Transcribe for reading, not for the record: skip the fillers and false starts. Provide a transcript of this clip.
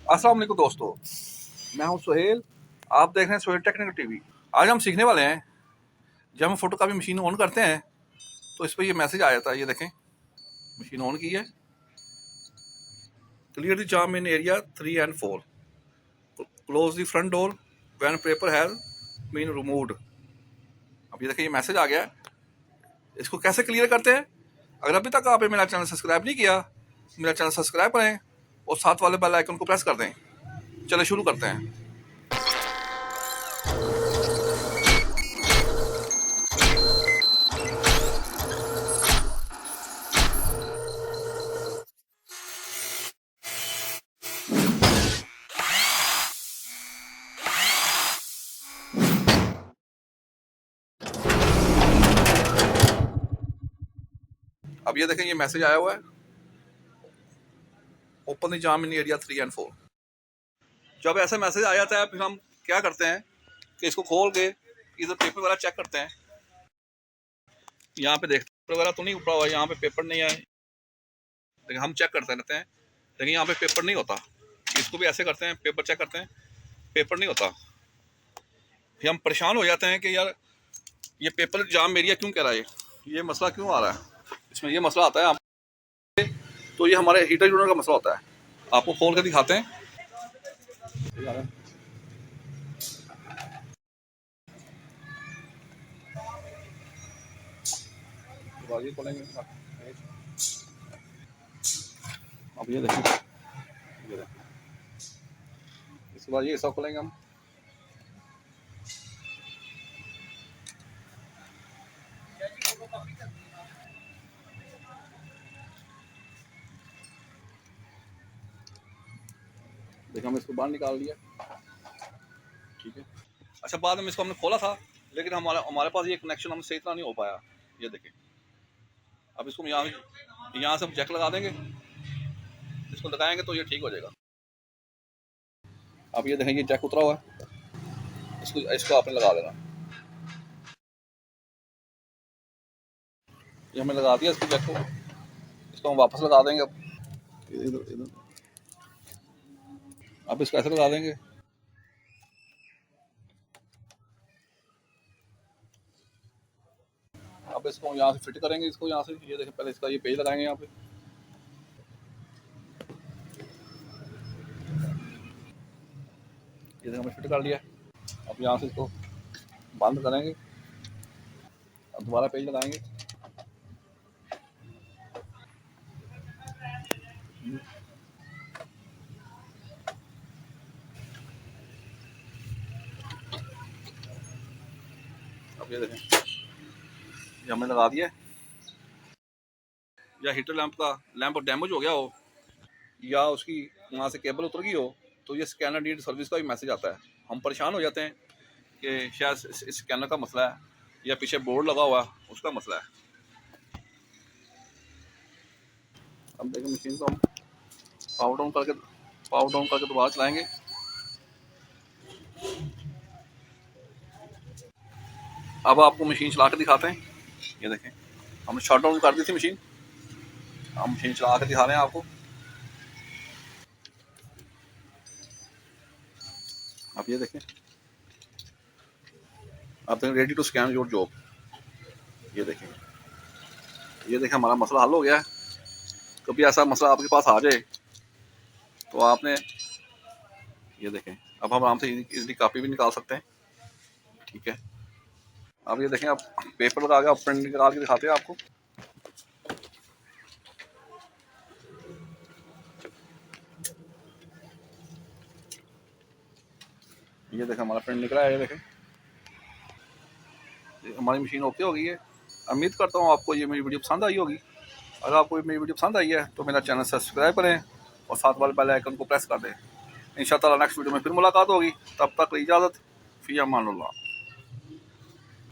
अस्सलाम वालेकुम दोस्तों, मैं हूं सुहेल। आप देख रहे हैं सुहेल टेक्निकल टीवी। आज हम सीखने वाले हैं, जब हम फोटो कापी मशीन ऑन करते हैं तो इस पर ये मैसेज आ जाता है। ये देखें, मशीन ऑन की है। Clear the jam in area 3 and 4, close the front door when paper has been removed. अब ये देखें, ये मैसेज आ गया है। इसको कैसे क्लियर करते हैं? अगर अभी तक आपने मेरा चैनल सब्सक्राइब नहीं किया, मेरा चैनल सब्सक्राइब करें और साथ वाले बेल आइकन को प्रेस कर दें। चले शुरू करते हैं। अब ये देखें, ये मैसेज आया हुआ है, open the jam in area 3 and 4। जब ऐसा मैसेज आ जाता है, फिर हम क्या करते हैं कि इसको खोल के इधर पेपर वगैरह चेक करते हैं। यहाँ पे देखते पेपर वगैरह तो नहीं ऊपरा हुआ, यहाँ पे पेपर नहीं है, लेकिन हम चेक करते रहते हैं, लेकिन यहाँ पे पेपर नहीं होता। इसको भी ऐसे करते हैं, पेपर चेक करते हैं, पेपर नहीं होता। फिर हम परेशान हो जाते हैं कि यार ये पेपर जाम एरिया क्यों कह रहा है, ये मसला क्यों आ रहा है। इसमें ये मसला आता है, तो ये हमारे हीटर यूनिट का मसला होता है। आपको खोल कर दिखाते हैं। अब ये देखिए, इसके बाद ये सब खोलेंगे हम। देखिए, हम इसको बाहर निकाल लिया, ठीक है। अच्छा, बाद में इसको हमने खोला था, लेकिन हमारे पास ये कनेक्शन हम सही तरह नहीं हो पाया। ये देखिए, अब इसको यहाँ से हम जैक लगा देंगे, इसको लगाएंगे तो ये ठीक हो जाएगा। अब ये देखें, ये जैक उतरा हुआ है, इसको आपने लगा देना। ये हमने लगा दिया इसको, जैक को। इसको हम वापस लगा देंगे। अब इसको ऐसे लगा देंगे। अब इसको यहाँ से फिट करेंगे, इसको यहाँ से। ये देखें, पहले इसका ये पेज लगाएंगे यहाँ पे। ये हमने फिट कर लिया। अब यहाँ से इसको बंद करेंगे, अब दोबारा पेज लगाएंगे। अब ये देखें, ये हमने लगा दिया। या हीटर लैंप डैमेज हो गया हो, या उसकी वहाँ से केबल उतर गई हो, तो ये स्कैनर नीड सर्विस का भी मैसेज आता है। हम परेशान हो जाते हैं कि शायद इस स्कैनर का मसला है, या पीछे बोर्ड लगा हुआ उसका मसला है। अब देखिए, मशीन को हम पावर डाउन करके दोबारा चलाएंगे। अब आपको मशीन चला के दिखाते हैं। ये देखें, हमने शट डाउन कर दी थी मशीन, हम मशीन चला के दिखा रहे हैं आपको। अब ये देखें, आप देखें, ready to scan your job. ये देखें, हमारा मसला हल हो गया है। कभी ऐसा मसला आपके पास आ जाए तो आपने, ये देखें, अब हम आराम से इजली कॉपी भी निकाल सकते हैं, ठीक है। अब ये देखें, अब पेपर लगा के प्रिंट निकाल के दिखाते हैं आपको। ये देखें, हमारा प्रिंट निकला है। ये देखें, हमारी मशीन ओके हो गई है। उम्मीद करता हूँ आपको ये मेरी वीडियो पसंद आई होगी। अगर आपको मेरी वीडियो पसंद आई है तो मेरा चैनल सब्सक्राइब करें और साथ वाले बेल आइकन को प्रेस कर दें। इंशाअल्लाह नेक्स्ट वीडियो में फिर मुलाकात होगी। तब तक इजाज़त, फ़ी अमानिल्लाह।